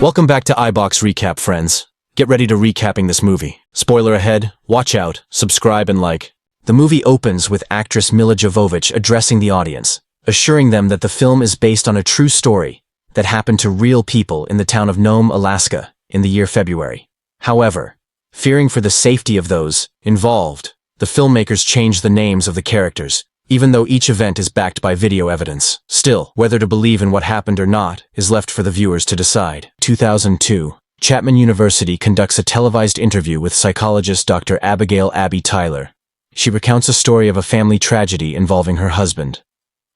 Welcome back to iBox Recap, friends. Get ready to recapping this movie. Spoiler ahead, watch out, subscribe and like. The movie opens with actress Milla Jovovich addressing the audience, assuring them that the film is based on a true story that happened to real people in the town of Nome, Alaska, in the year February. However, fearing for the safety of those involved, the filmmakers changed the names of the characters, even though each event is backed by video evidence. Still, whether to believe in what happened or not is left for the viewers to decide. 2002. Chapman University conducts a televised interview with psychologist Dr. Abigail Abby Tyler. She recounts a story of a family tragedy involving her husband.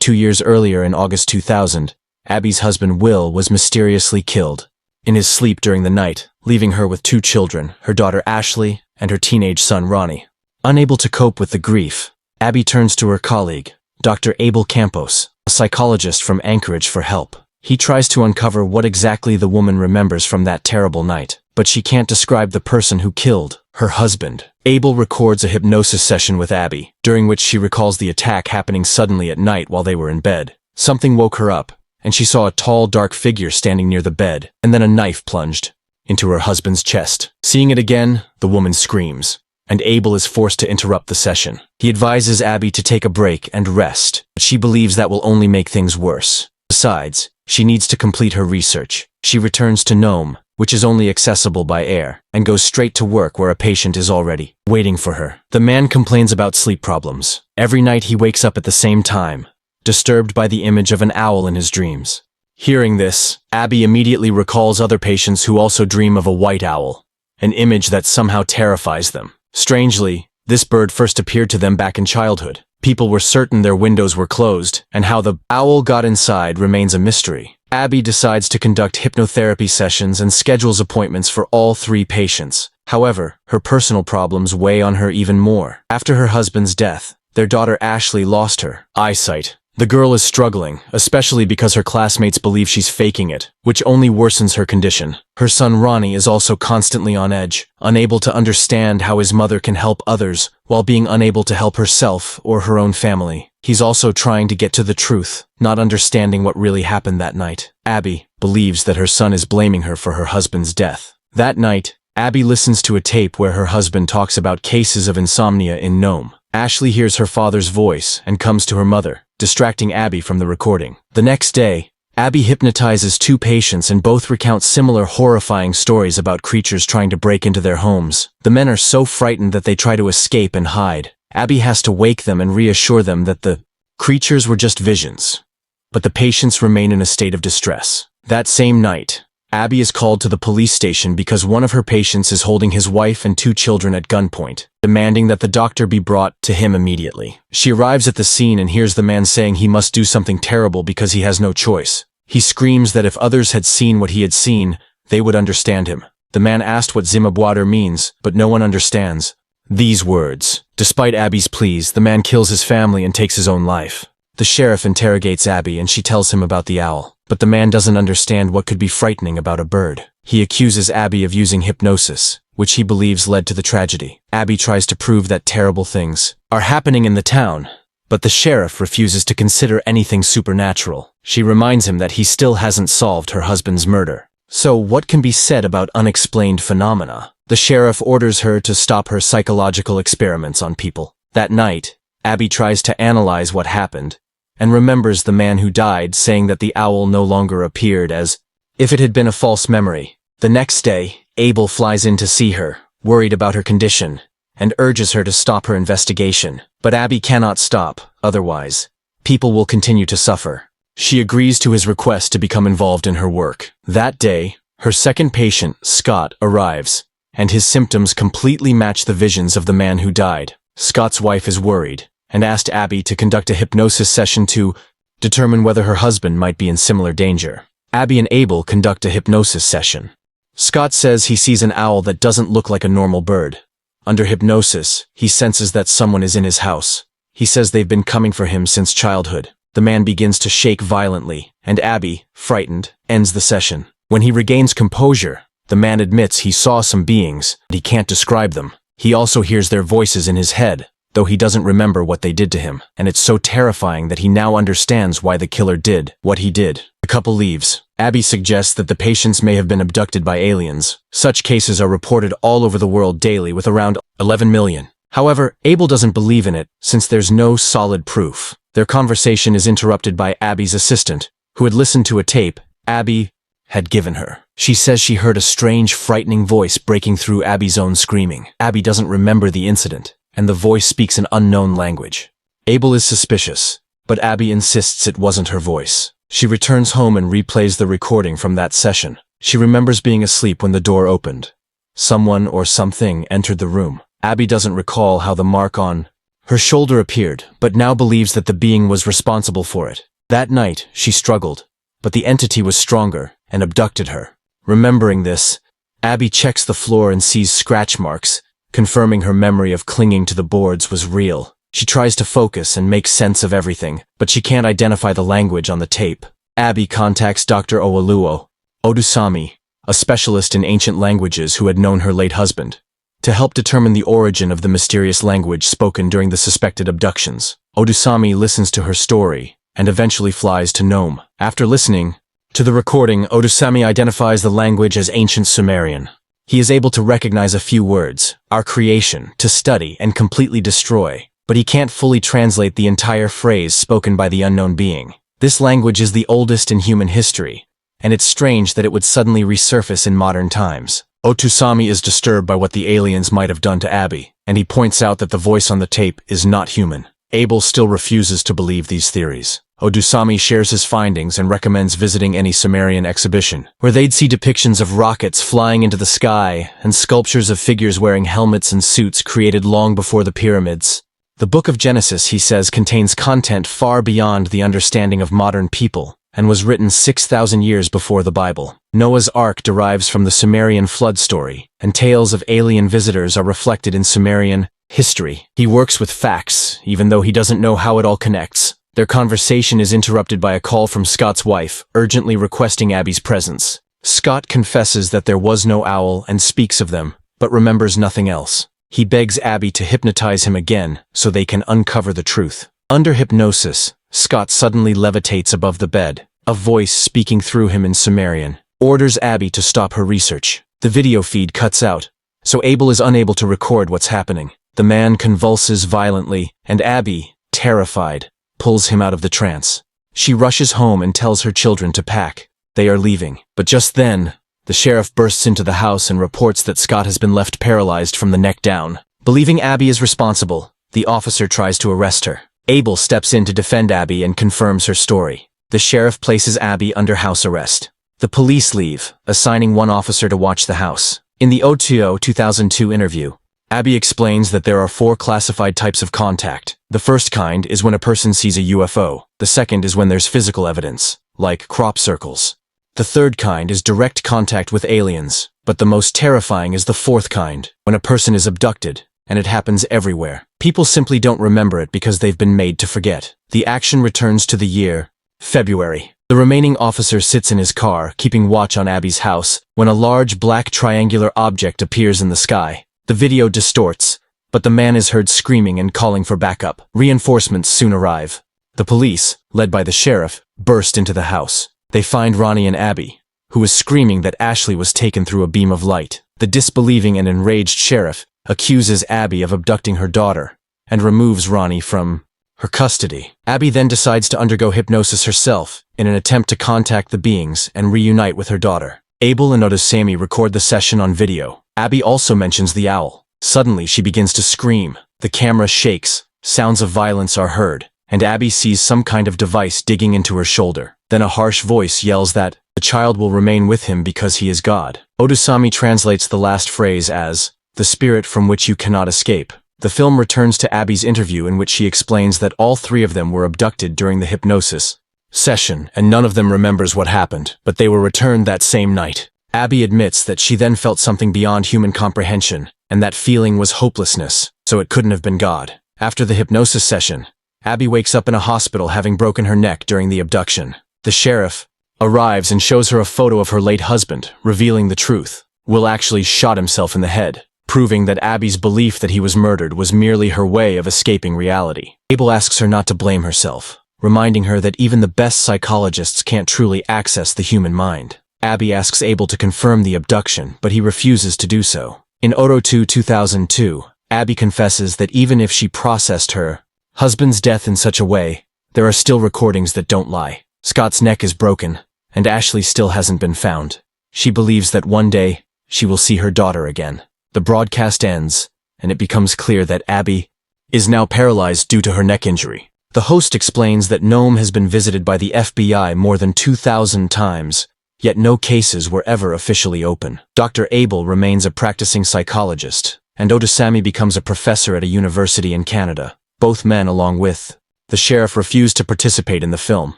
2 years earlier, in August 2000, Abby's husband Will was mysteriously killed in his sleep during the night, leaving her with 2 children, her daughter Ashley and her teenage son Ronnie. Unable to cope with the grief, Abby turns to her colleague, Dr. Abel Campos, a psychologist from Anchorage, for help. He tries to uncover what exactly the woman remembers from that terrible night, but she can't describe the person who killed her husband. Abel records a hypnosis session with Abby, during which she recalls the attack happening suddenly at night while they were in bed. Something woke her up, and she saw a tall, dark figure standing near the bed, and then a knife plunged into her husband's chest. Seeing it again, the woman screams, and Abel is forced to interrupt the session. He advises Abby to take a break and rest, but she believes that will only make things worse. Besides, she needs to complete her research. She returns to Nome, which is only accessible by air, and goes straight to work where a patient is already waiting for her. The man complains about sleep problems. Every night he wakes up at the same time, disturbed by the image of an owl in his dreams. Hearing this, Abby immediately recalls other patients who also dream of a white owl, an image that somehow terrifies them. Strangely, this bird first appeared to them back in childhood. People were certain their windows were closed, and how the owl got inside remains a mystery. Abby decides to conduct hypnotherapy sessions and schedules appointments for all 3 patients. However, her personal problems weigh on her even more. After her husband's death, their daughter Ashley lost her eyesight. The girl is struggling, especially because her classmates believe she's faking it, which only worsens her condition. Her son Ronnie is also constantly on edge, unable to understand how his mother can help others while being unable to help herself or her own family. He's also trying to get to the truth, not understanding what really happened that night. Abby believes that her son is blaming her for her husband's death. That night, Abby listens to a tape where her husband talks about cases of insomnia in Nome. Ashley hears her father's voice and comes to her mother, distracting Abby from the recording. The next day, Abby hypnotizes 2 patients and both recount similar horrifying stories about creatures trying to break into their homes. The men are so frightened that they try to escape and hide. Abby has to wake them and reassure them that the creatures were just visions, but the patients remain in a state of distress. That same night, Abby is called to the police station because one of her patients is holding his wife and 2 children at gunpoint, demanding that the doctor be brought to him immediately. She arrives at the scene and hears the man saying he must do something terrible because he has no choice. He screams that if others had seen what he had seen, they would understand him. The man asked what Zimabwater means, but no one understands these words. Despite Abby's pleas, the man kills his family and takes his own life. The sheriff interrogates Abby and she tells him about the owl, but the man doesn't understand what could be frightening about a bird. He accuses Abby of using hypnosis, which he believes led to the tragedy. Abby tries to prove that terrible things are happening in the town, but the sheriff refuses to consider anything supernatural. She reminds him that he still hasn't solved her husband's murder. So what can be said about unexplained phenomena? The sheriff orders her to stop her psychological experiments on people. That night, Abby tries to analyze what happened, and remembers the man who died saying that the owl no longer appeared, as if it had been a false memory. The next day, Abel flies in to see her, worried about her condition, and urges her to stop her investigation. But Abby cannot stop, otherwise, people will continue to suffer. She agrees to his request to become involved in her work. That day, her second patient, Scott, arrives, and his symptoms completely match the visions of the man who died. Scott's wife is worried, and asked Abby to conduct a hypnosis session to determine whether her husband might be in similar danger. Abby and Abel conduct a hypnosis session. Scott says he sees an owl that doesn't look like a normal bird. Under hypnosis, he senses that someone is in his house. He says they've been coming for him since childhood. The man begins to shake violently, and Abby, frightened, ends the session. When he regains composure, the man admits he saw some beings, and he can't describe them. He also hears their voices in his head, though he doesn't remember what they did to him, and it's so terrifying that he now understands why the killer did what he did. The couple leaves. Abby suggests that the patients may have been abducted by aliens. Such cases are reported all over the world daily with around 11 million. However, Abel doesn't believe in it since there's no solid proof. Their conversation is interrupted by Abby's assistant, who had listened to a tape Abby had given her. She says she heard a strange, frightening voice breaking through Abby's own screaming. Abby doesn't remember the incident, and the voice speaks an unknown language. Abel is suspicious, but Abby insists it wasn't her voice. She returns home and replays the recording from that session. She remembers being asleep when the door opened. Someone or something entered the room. Abby doesn't recall how the mark on her shoulder appeared, but now believes that the being was responsible for it. That night, she struggled, but the entity was stronger and abducted her. Remembering this, Abby checks the floor and sees scratch marks, confirming her memory of clinging to the boards was real. She tries to focus and make sense of everything, but she can't identify the language on the tape. Abby contacts Dr. Oluo Odusami, a specialist in ancient languages who had known her late husband, to help determine the origin of the mysterious language spoken during the suspected abductions. Odusami listens to her story and eventually flies to Nome. After listening to the recording, Odusami identifies the language as ancient Sumerian. He is able to recognize a few words, our creation, to study and completely destroy, but he can't fully translate the entire phrase spoken by the unknown being. This language is the oldest in human history, and it's strange that it would suddenly resurface in modern times. Odusami is disturbed by what the aliens might have done to Abby, and he points out that the voice on the tape is not human. Abel still refuses to believe these theories. Odusami shares his findings and recommends visiting any Sumerian exhibition, where they'd see depictions of rockets flying into the sky and sculptures of figures wearing helmets and suits created long before the pyramids. The Book of Genesis, he says, contains content far beyond the understanding of modern people and was written 6,000 years before the Bible. Noah's Ark derives from the Sumerian flood story, and tales of alien visitors are reflected in Sumerian history. He works with facts, even though he doesn't know how it all connects. Their conversation is interrupted by a call from Scott's wife, urgently requesting Abby's presence. Scott confesses that there was no owl and speaks of them, but remembers nothing else. He begs Abby to hypnotize him again so they can uncover the truth. Under hypnosis, Scott suddenly levitates above the bed. A voice speaking through him in Sumerian orders Abby to stop her research. The video feed cuts out, so Abel is unable to record what's happening. The man convulses violently, and Abby, terrified, pulls him out of the trance. She rushes home and tells her children to pack. They are leaving. But just then, the sheriff bursts into the house and reports that Scott has been left paralyzed from the neck down. Believing Abby is responsible, the officer tries to arrest her. Abel steps in to defend Abby and confirms her story. The sheriff places Abby under house arrest. The police leave, assigning one officer to watch the house. In the OTO 2002 interview, Abby explains that there are 4 classified types of contact. The first kind is when a person sees a UFO. The second is when there's physical evidence, like crop circles. The third kind is direct contact with aliens, but the most terrifying is the fourth kind, when a person is abducted, and it happens everywhere. People simply don't remember it because they've been made to forget. The action returns to the year February. The remaining officer sits in his car, keeping watch on Abby's house, when a large black triangular object appears in the sky. The video distorts, but the man is heard screaming and calling for backup. Reinforcements soon arrive. The police, led by the sheriff, burst into the house. They find Ronnie and Abby, who is screaming that Ashley was taken through a beam of light. The disbelieving and enraged sheriff accuses Abby of abducting her daughter and removes Ronnie from her custody. Abby then decides to undergo hypnosis herself in an attempt to contact the beings and reunite with her daughter. Abel and Odusami record the session on video. Abby also mentions the owl. Suddenly, she begins to scream. The camera shakes, sounds of violence are heard, and Abby sees some kind of device digging into her shoulder. Then a harsh voice yells that the child will remain with him because he is God. Odusami translates the last phrase as, the spirit from which you cannot escape. The film returns to Abby's interview in which she explains that all 3 of them were abducted during the hypnosis session, and none of them remembers what happened, but they were returned that same night. Abby admits that she then felt something beyond human comprehension, and that feeling was hopelessness, so it couldn't have been God. After the hypnosis session, Abby wakes up in a hospital having broken her neck during the abduction. The sheriff arrives and shows her a photo of her late husband, revealing the truth. Will actually shot himself in the head, proving that Abby's belief that he was murdered was merely her way of escaping reality. Abel asks her not to blame herself. reminding her that even the best psychologists can't truly access the human mind. Abby asks Abel to confirm the abduction, but he refuses to do so. In Orotu 2002, Abby confesses that even if she processed her husband's death in such a way, there are still recordings that don't lie. Scott's neck is broken, and Ashley still hasn't been found. She believes that one day, she will see her daughter again. The broadcast ends, and it becomes clear that Abby is now paralyzed due to her neck injury. The host explains that Nome has been visited by the FBI more than 2,000 times, yet no cases were ever officially open. Dr. Abel remains a practicing psychologist, and Otosami becomes a professor at a university in Canada. Both men, along with the sheriff, refused to participate in the film.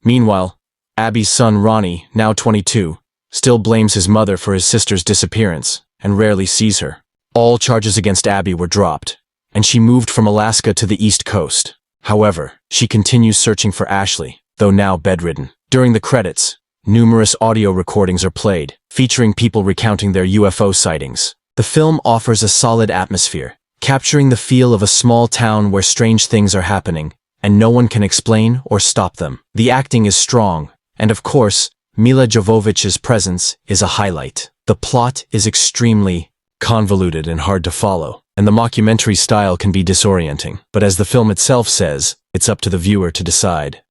Meanwhile, Abby's son Ronnie, now 22, still blames his mother for his sister's disappearance and rarely sees her. All charges against Abby were dropped, and she moved from Alaska to the East Coast. However, she continues searching for Ashley, though now bedridden. During the credits, numerous audio recordings are played, featuring people recounting their UFO sightings. The film offers a solid atmosphere, capturing the feel of a small town where strange things are happening, and no one can explain or stop them. The acting is strong, and of course, Mila Jovovich's presence is a highlight. The plot is extremely convoluted and hard to follow, and the mockumentary style can be disorienting. But as the film itself says, it's up to the viewer to decide.